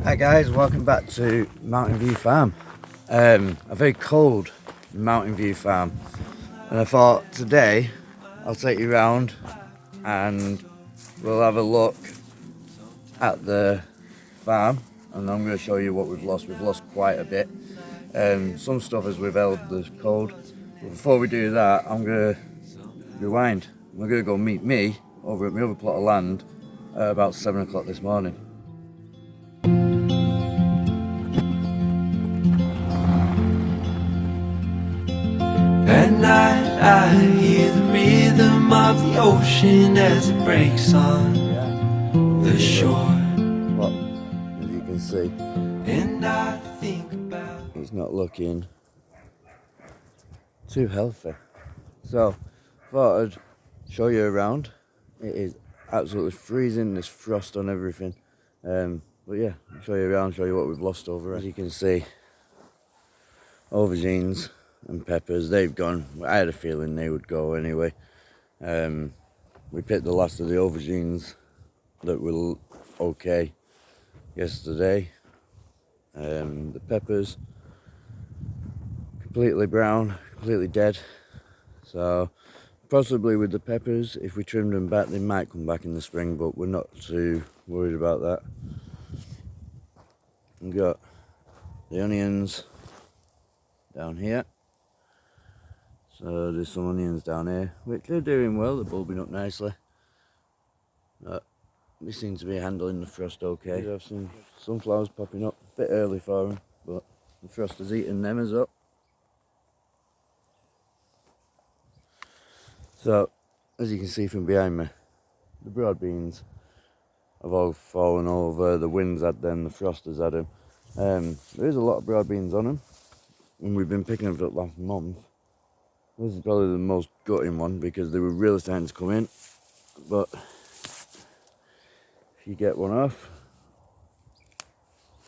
Hi guys, welcome back to Mountain View Farm. A very cold Mountain View Farm, and I thought today I'll take you around and we'll have a look at the farm, and I'm going to show you what we've lost. We've lost quite a bit. Some stuff has withheld the cold, but before we do that I'm going to rewind. We're going to go meet me over at my other plot of land at about 7 o'clock this morning. At night I hear the rhythm of the ocean as it breaks on the shore. Well, as you can see, And I think about it's not looking too healthy. So, thought I'd show you around. It is absolutely freezing, there's frost on everything. But yeah, I'll show you around, show you what we've lost over it. As you can see, aubergines and peppers, they've gone. I had a feeling they would go anyway. We picked the last of the aubergines that were okay yesterday. The peppers, completely brown, completely dead. So possibly with the peppers, if we trimmed them back, they might come back in the spring, but we're not too worried about that. We've got the onions down here. So there's some onions down here, which they're doing well, they're bulbing up nicely. They seem to be handling the frost okay. We have some sunflowers popping up, a bit early for them, but the frost has eaten them as up. So, as you can see from behind me, the broad beans have all fallen over, the wind's had them, the frost has had them. There is a lot of broad beans on them, and we've been picking them for the last month. This is probably the most gutting one because they were really starting to come in, but if you get one off,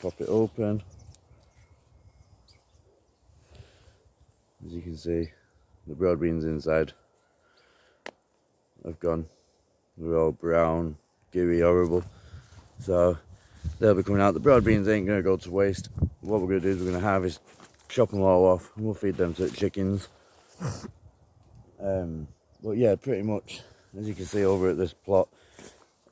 pop it open, as you can see, the broad beans inside have gone. They're all brown, gooey, horrible. So they'll be coming out. The broad beans ain't going to go to waste. What we're going to do is we're going to harvest, chop them all off, and we'll feed them to the chickens. But yeah, pretty much, as you can see over at this plot,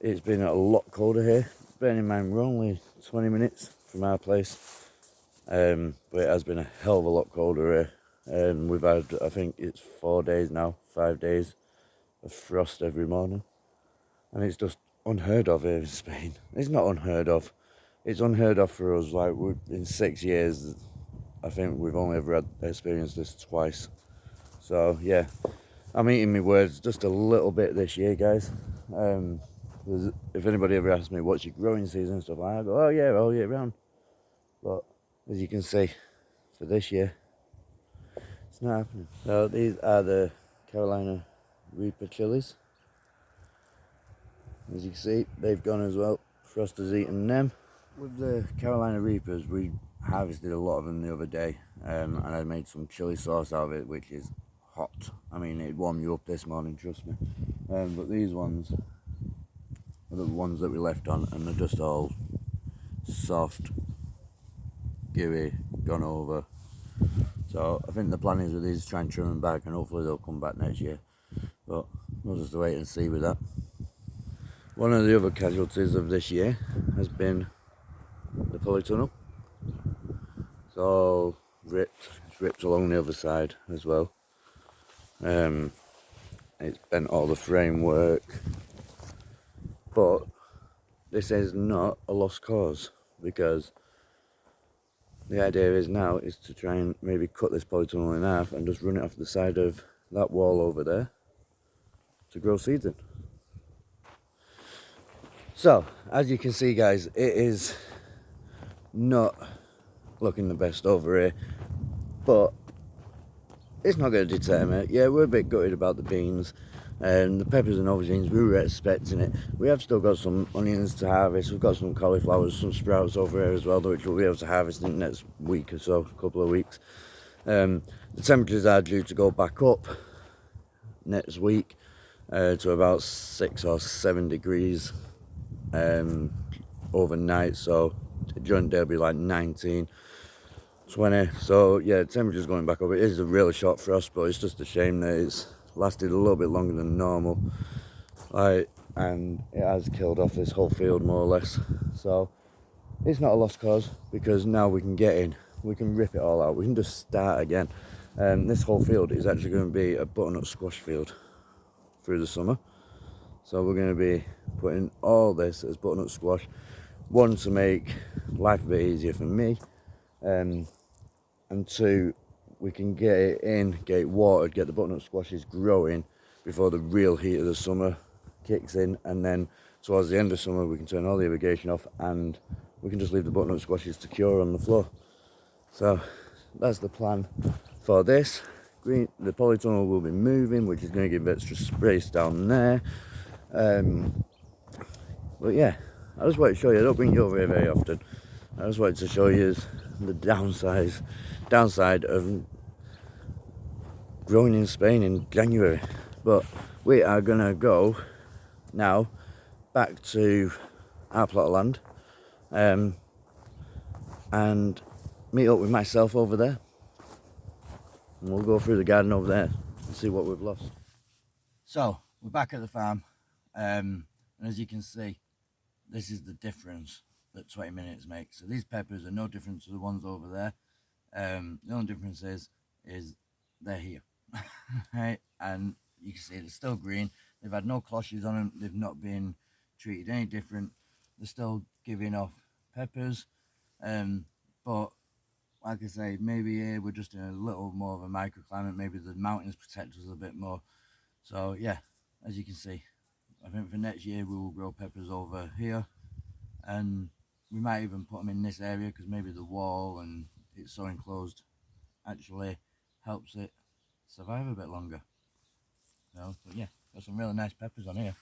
it's been a lot colder here. Bearing in mind we're only 20 minutes from our place, but it has been a hell of a lot colder here. We've had, I think it's 4 days now, 5 days of frost every morning, and it's just unheard of here in Spain. It's not unheard of, it's unheard of for us. Like, in 6 years, I think we've only ever experienced this twice. So yeah, I'm eating my words just a little bit this year, guys. If anybody ever asks me what's your growing season and stuff, I go, oh yeah, all year round. But as you can see, for this year, it's not happening. So these are the Carolina Reaper chilies. As you can see, they've gone as well. Frost has eaten them. With the Carolina Reapers, we harvested a lot of them the other day, and I made some chili sauce out of it, which is hot. I mean, it'd warm you up this morning, trust me. But these ones are the ones that we left on, and they're just all soft, gooey, gone over. So I think the plan is with these to try and trim them back, and hopefully they'll come back next year. But we'll just wait and see with that. One of the other casualties of this year has been the polytunnel. It's all ripped. It's ripped along the other side as well. It's bent all the framework, but this is not a lost cause, because the idea is now is to try and maybe cut this polytunnel in half and just run it off the side of that wall over there to grow seeds in. So as you can see, guys, it is not looking the best over here, but it's not going to deter me. Yeah, we're a bit gutted about the beans and the peppers and aubergines. We were expecting it. We have still got some onions to harvest. We've got some cauliflowers, some sprouts over here as well, which we'll be able to harvest in the next week or so, a couple of weeks. The temperatures are due to go back up next week to about 6 or 7 degrees overnight, so during the day it'll be like 19, 20. So yeah, the temperature's going back up. It is a really short frost, but it's just a shame that it's lasted a little bit longer than normal. And it has killed off this whole field more or less. So it's not a lost cause, because now we can get in, we can rip it all out, we can just start again. This whole field is actually going to be a butternut squash field through the summer. So we're going to be putting all this as butternut squash. One, to make life a bit easier for me, and two, we can get it in, get it watered, get the butternut squashes growing before the real heat of the summer kicks in, and then towards the end of summer we can turn all the irrigation off and we can just leave the butternut squashes to cure on the floor. So that's the plan for this. The polytunnel will be moving, which is going to give extra space down there. But yeah, I just wanted to show you. I don't bring you over here very often. I just wanted to show you the downside of growing in Spain in January. But we are gonna go now back to our plot of land, and meet up with myself over there, and we'll go through the garden over there and see what we've lost. So we're back at the farm, and as you can see, this is the difference that 20 minutes makes. So these peppers are no different to the ones over there. The only difference is they're here. Right, and you can see they're still green. They've had no closhes on them. They've not been treated any different. They're still giving off peppers, but like I say, maybe here we're just in a little more of a microclimate. Maybe the mountains protect us a bit more. So yeah, as you can see, I think for next year we will grow peppers over here, and we might even put them in this area, because maybe the wall and it's so enclosed actually helps it survive a bit longer. So, but yeah, got some really nice peppers on here.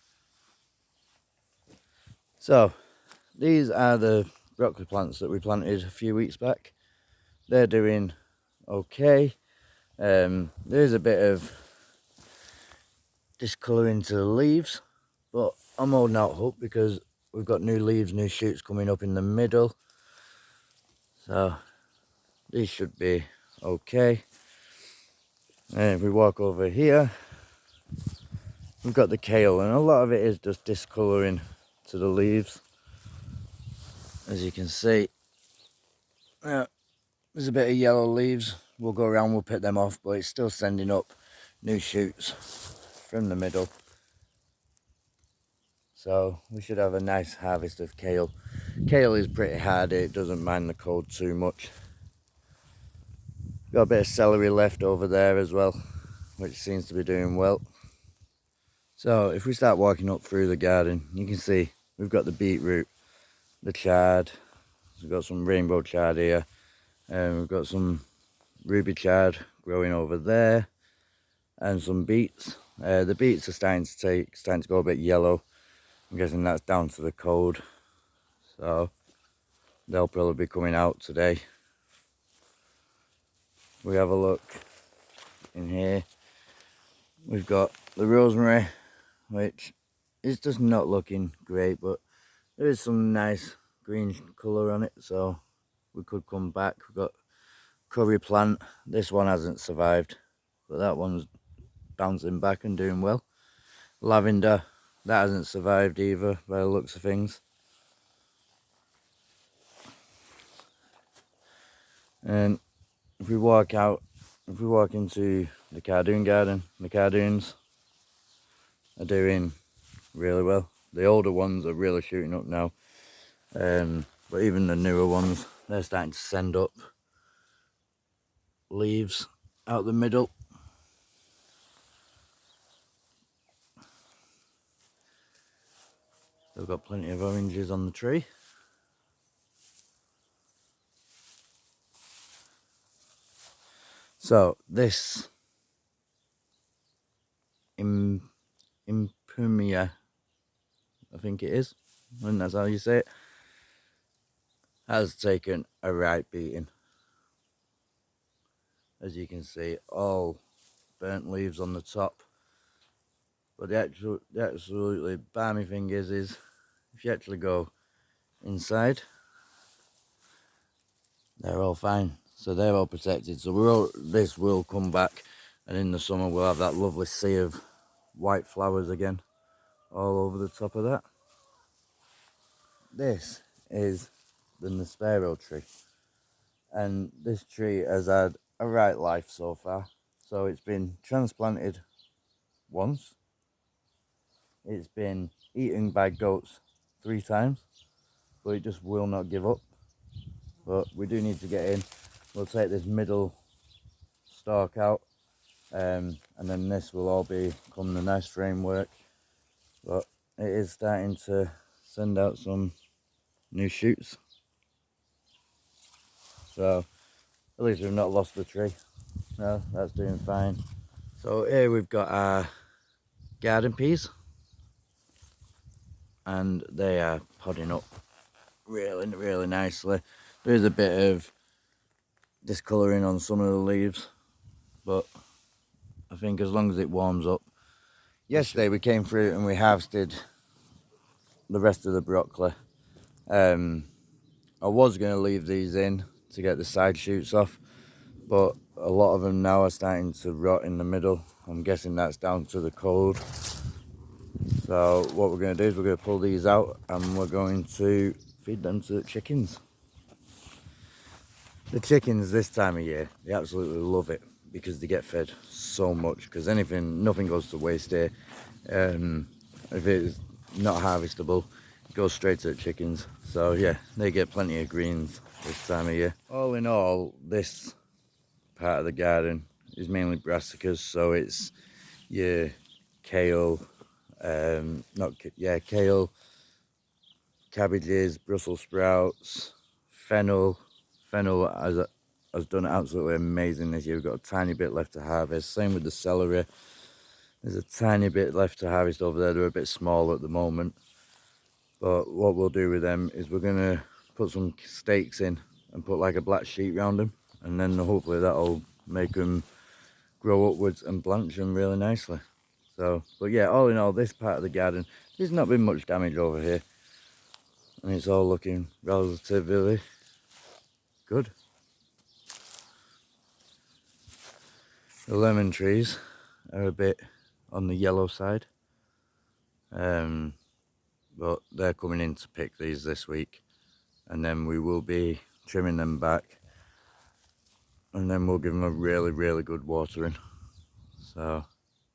So these are the broccoli plants that we planted a few weeks back. They're doing okay. There's a bit of discolouring to the leaves, but I'm holding out hope because we've got new leaves, new shoots coming up in the middle. So these should be okay. And if we walk over here, we've got the kale, and a lot of it is just discolouring to the leaves. As you can see, there's a bit of yellow leaves. We'll go around, we'll pick them off, but it's still sending up new shoots from the middle. So we should have a nice harvest of kale. Kale is pretty hardy, it doesn't mind the cold too much. Got a bit of celery left over there as well, which seems to be doing well. So if we start walking up through the garden, you can see we've got the beetroot, the chard, we've got some rainbow chard here, and we've got some ruby chard growing over there, and some beets. The beets are starting to go a bit yellow. I'm guessing that's down to the cold, so they'll probably be coming out today. We have a look in here. We've got the rosemary, which is just not looking great, but there is some nice green colour on it, so we could come back. We've got curry plant. This one hasn't survived, but that one's bouncing back and doing well. Lavender, that hasn't survived either by the looks of things. And if we walk into the cardoon garden, the cardoons are doing really well. The older ones are really shooting up now, but even the newer ones, they're starting to send up leaves out the middle. They've got plenty of oranges on the tree. So this impumia, I think it is, and that's how you say it, has taken a right beating. As you can see, all burnt leaves on the top. But the absolutely balmy thing is if you actually go inside, they're all fine. So they're all protected. So this will come back, and in the summer we'll have that lovely sea of white flowers again, all over the top of that. This is the Nespero tree, and this tree has had a right life so far. So it's been transplanted once, it's been eaten by goats 3 times, but it just will not give up. But we do need to get in. We'll take this middle stalk out, and then this will all become the nice framework. But it is starting to send out some new shoots, so at least we've not lost the tree. No, that's doing fine. So here we've got our garden peas, and they are podding up really nicely. There is a bit of discolouring on some of the leaves, but I think as long as it warms up. Yesterday we came through and we harvested the rest of the broccoli. I was going to leave these in to get the side shoots off, but a lot of them now are starting to rot in the middle. I'm guessing that's down to the cold. So what we're going to do is we're going to pull these out and we're going to feed them to the chickens. The chickens this time of year, they absolutely love it because they get fed so much, because nothing goes to waste here. If it's not harvestable, it goes straight to the chickens. So yeah, they get plenty of greens this time of year. All in all, this part of the garden is mainly brassicas, so it's your kale, kale, cabbages, Brussels sprouts, fennel. Fennel has done absolutely amazing this year. We've got a tiny bit left to harvest. Same with the celery. There's a tiny bit left to harvest over there. They're a bit small at the moment. But what we'll do with them is we're going to put some stakes in and put like a black sheet around them. And then hopefully that'll make them grow upwards and blanch them really nicely. So, but yeah, all in all, this part of the garden, there's not been much damage over here. And it's all looking relatively good. The lemon trees are a bit on the yellow side. But they're coming in to pick these this week. And then we will be trimming them back. And then we'll give them a really good watering. So,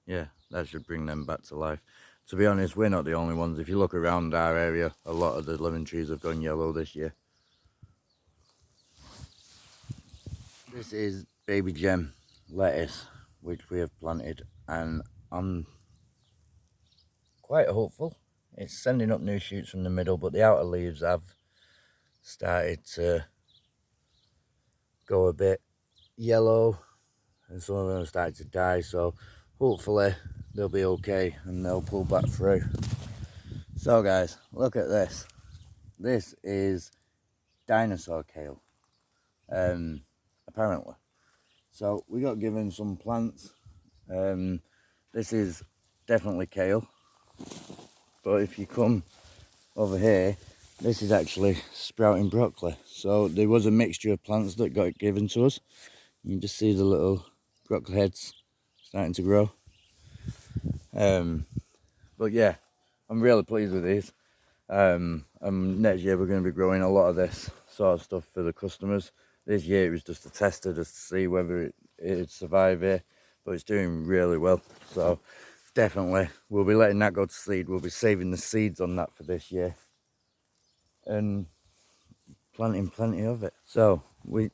yeah, that should bring them back to life. To be honest, we're not the only ones. If you look around our area, a lot of the lemon trees have gone yellow this year. This is baby gem lettuce, which we have planted, and I'm quite hopeful. It's sending up new shoots from the middle, but the outer leaves have started to go a bit yellow, and some of them have started to die, so hopefully they'll be okay and they'll pull back through. So guys, look at this. This is dinosaur kale, apparently. So we got given some plants. This is definitely kale, but if you come over here, this is actually sprouting broccoli. So there was a mixture of plants that got given to us. You can just see the little broccoli heads starting to grow. But yeah, I'm really pleased with these. And next year we're going to be growing a lot of this sort of stuff for the customers. This year it was just a tester just to see whether it'd survive here, but it's doing really well. So definitely we'll be letting that go to seed. We'll be saving the seeds on that for this year and planting plenty of it. So we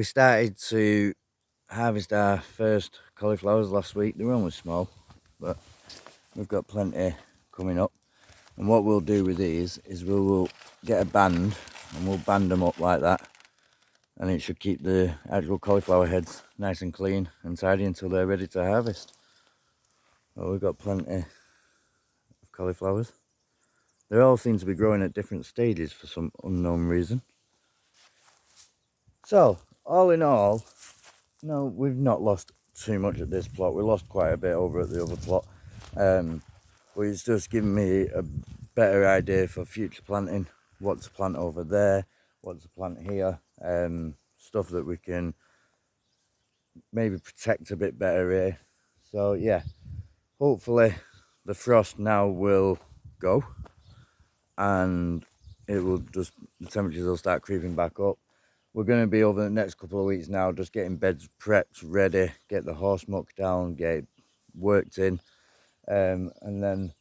started to harvest our first cauliflowers last week. They were only small, but we've got plenty coming up. And what we'll do with these is we will get a band and we'll band them up like that, and it should keep the actual cauliflower heads nice and clean and tidy until they're ready to harvest. Well, we've got plenty of cauliflowers. They all seem to be growing at different stages for some unknown reason. So all in all, no, we've not lost too much at this plot. We lost quite a bit over at the other plot, but it's just given me a better idea for future planting, what to plant over there, what to plant here, stuff that we can maybe protect a bit better here. So yeah, hopefully the frost now will go and it will just, the temperatures will start creeping back up. We're going to be over the next couple of weeks now just getting beds prepped, ready, get the horse muck down, get it worked in, and then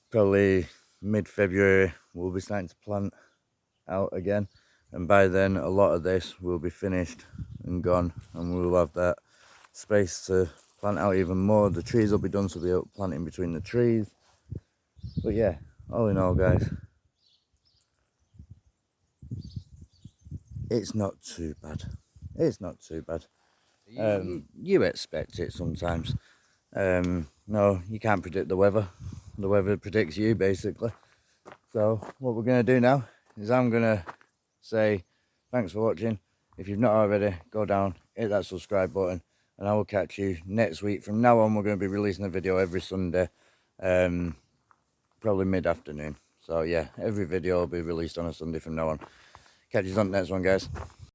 probably mid-February we'll be starting to plant out again, and by then a lot of this will be finished and gone, and we'll have that space to plant out even more. The trees will be done, so we'll be planting between the trees. But yeah, all in all, guys, it's not too bad. It's not too bad. You expect it sometimes. No, you can't predict the weather. The weather predicts you, basically. So what we're going to do now is I'm going to say thanks for watching. If you've not already, go down, hit that subscribe button, and I will catch you next week. From now on, we're going to be releasing a video every Sunday, probably mid-afternoon. So yeah, every video will be released on a Sunday from now on. Catch you on the next one, guys.